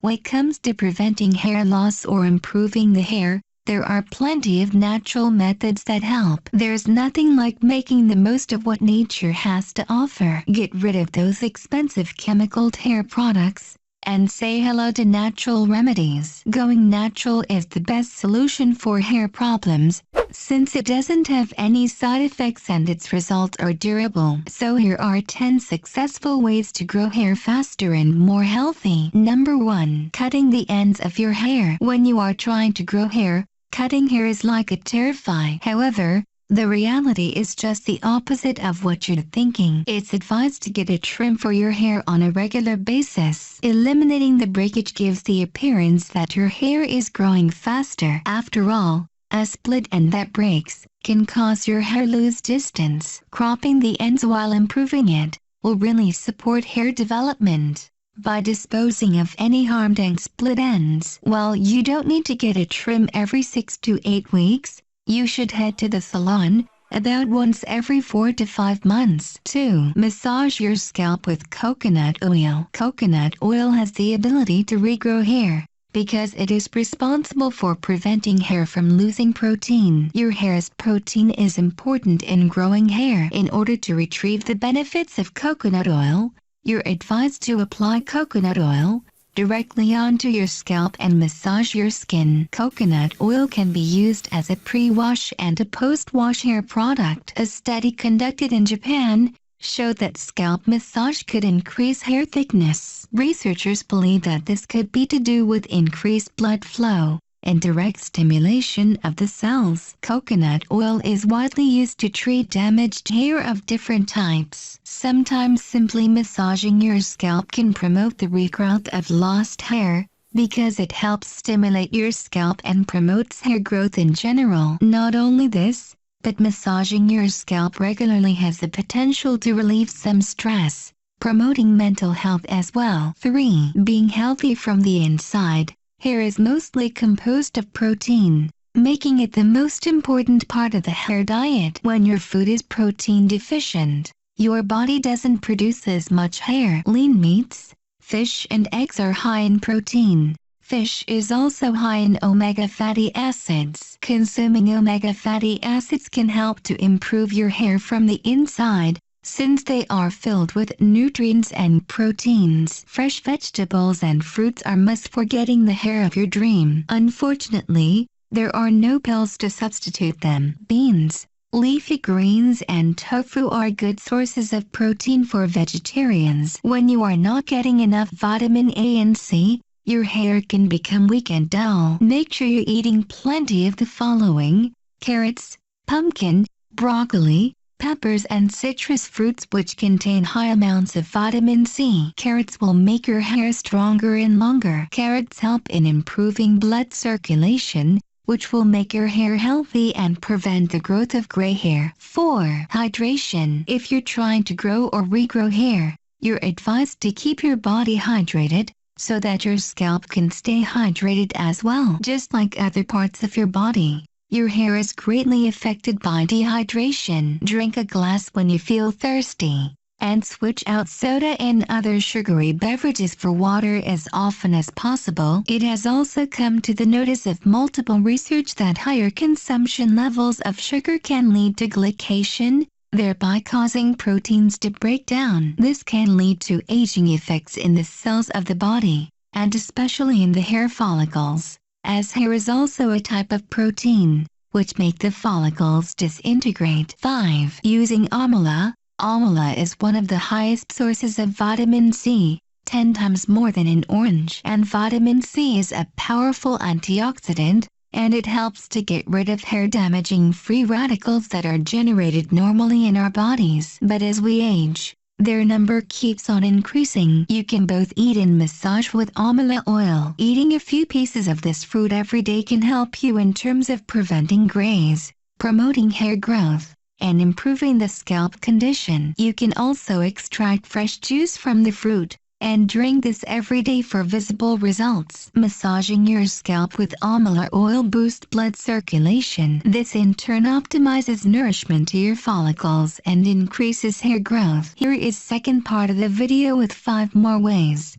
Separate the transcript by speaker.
Speaker 1: When it comes to preventing hair loss or improving the hair, there are plenty of natural methods that help. There's nothing like making the most of what nature has to offer. Get rid of those expensive chemical hair products and say hello to natural remedies. Going natural is the best solution for hair problems, since it doesn't have any side effects and its results are durable. So here are 10 successful ways to grow hair faster and more healthy. Number 1. Cutting the ends of your hair. When you are trying to grow hair, cutting hair is like a terrifying. However, the reality is just the opposite of what you're thinking. It's advised to get a trim for your hair on a regular basis. Eliminating the breakage gives the appearance that your hair is growing faster. After all, a split end that breaks can cause your hair lose distance. Cropping the ends while improving it will really support hair development by disposing of any harmed and split ends. While you don't need to get a trim every 6 to 8 weeks, you should head to the salon about once every 4 to 5 months. 2. Massage your scalp with coconut oil. Coconut oil has the ability to regrow hair because it is responsible for preventing hair from losing protein. Your hair's protein is important in growing hair. In order to retrieve the benefits of coconut oil, you're advised to apply coconut oil directly onto your scalp and massage your skin. Coconut oil can be used as a pre-wash and a post-wash hair product. A study conducted in Japan showed that scalp massage could increase hair thickness. Researchers believe that this could be to do with increased blood flow and direct stimulation of the cells. Coconut oil is widely used to treat damaged hair of different types. Sometimes simply massaging your scalp can promote the regrowth of lost hair, because it helps stimulate your scalp and promotes hair growth in general. Not only this, but massaging your scalp regularly has the potential to relieve some stress, promoting mental health as well. 3. Being healthy from the inside. Hair is mostly composed of protein, making it the most important part of the hair diet. When your food is protein deficient, your body doesn't produce as much hair. Lean meats, fish and eggs are high in protein. Fish is also high in omega fatty acids. Consuming omega fatty acids can help to improve your hair from the inside, since they are filled with nutrients and proteins. Fresh vegetables and fruits are must for getting the hair of your dream. Unfortunately, there are no pills to substitute them. Beans, leafy greens and tofu are good sources of protein for vegetarians. When you are not getting enough vitamin A and C, your hair can become weak and dull. Make sure you're eating plenty of the following: carrots, pumpkin, broccoli, peppers and citrus fruits which contain high amounts of vitamin C. Carrots will make your hair stronger and longer. Carrots help in improving blood circulation, which will make your hair healthy and prevent the growth of gray hair. 4. Hydration. If you're trying to grow or regrow hair, you're advised to keep your body hydrated, so that your scalp can stay hydrated as well. Just like other parts of your body, your hair is greatly affected by dehydration. Drink a glass when you feel thirsty, and switch out soda and other sugary beverages for water as often as possible. It has also come to the notice of multiple research that higher consumption levels of sugar can lead to glycation, thereby causing proteins to break down. This can lead to aging effects in the cells of the body, and especially in the hair follicles, as hair is also a type of protein, which make the follicles disintegrate. 5. Using amla. Amla is one of the highest sources of vitamin C, 10 times more than in orange. And vitamin C is a powerful antioxidant, and it helps to get rid of hair-damaging free radicals that are generated normally in our bodies. But as we age, their number keeps on increasing. You can both eat and massage with amla oil. Eating a few pieces of this fruit every day can help you in terms of preventing grays, promoting hair growth, and improving the scalp condition. You can also extract fresh juice from the fruit, and drink this every day for visible results. Massaging your scalp with amla oil boosts blood circulation. This in turn optimizes nourishment to your follicles and increases hair growth. Here is second part of the video with 5 more ways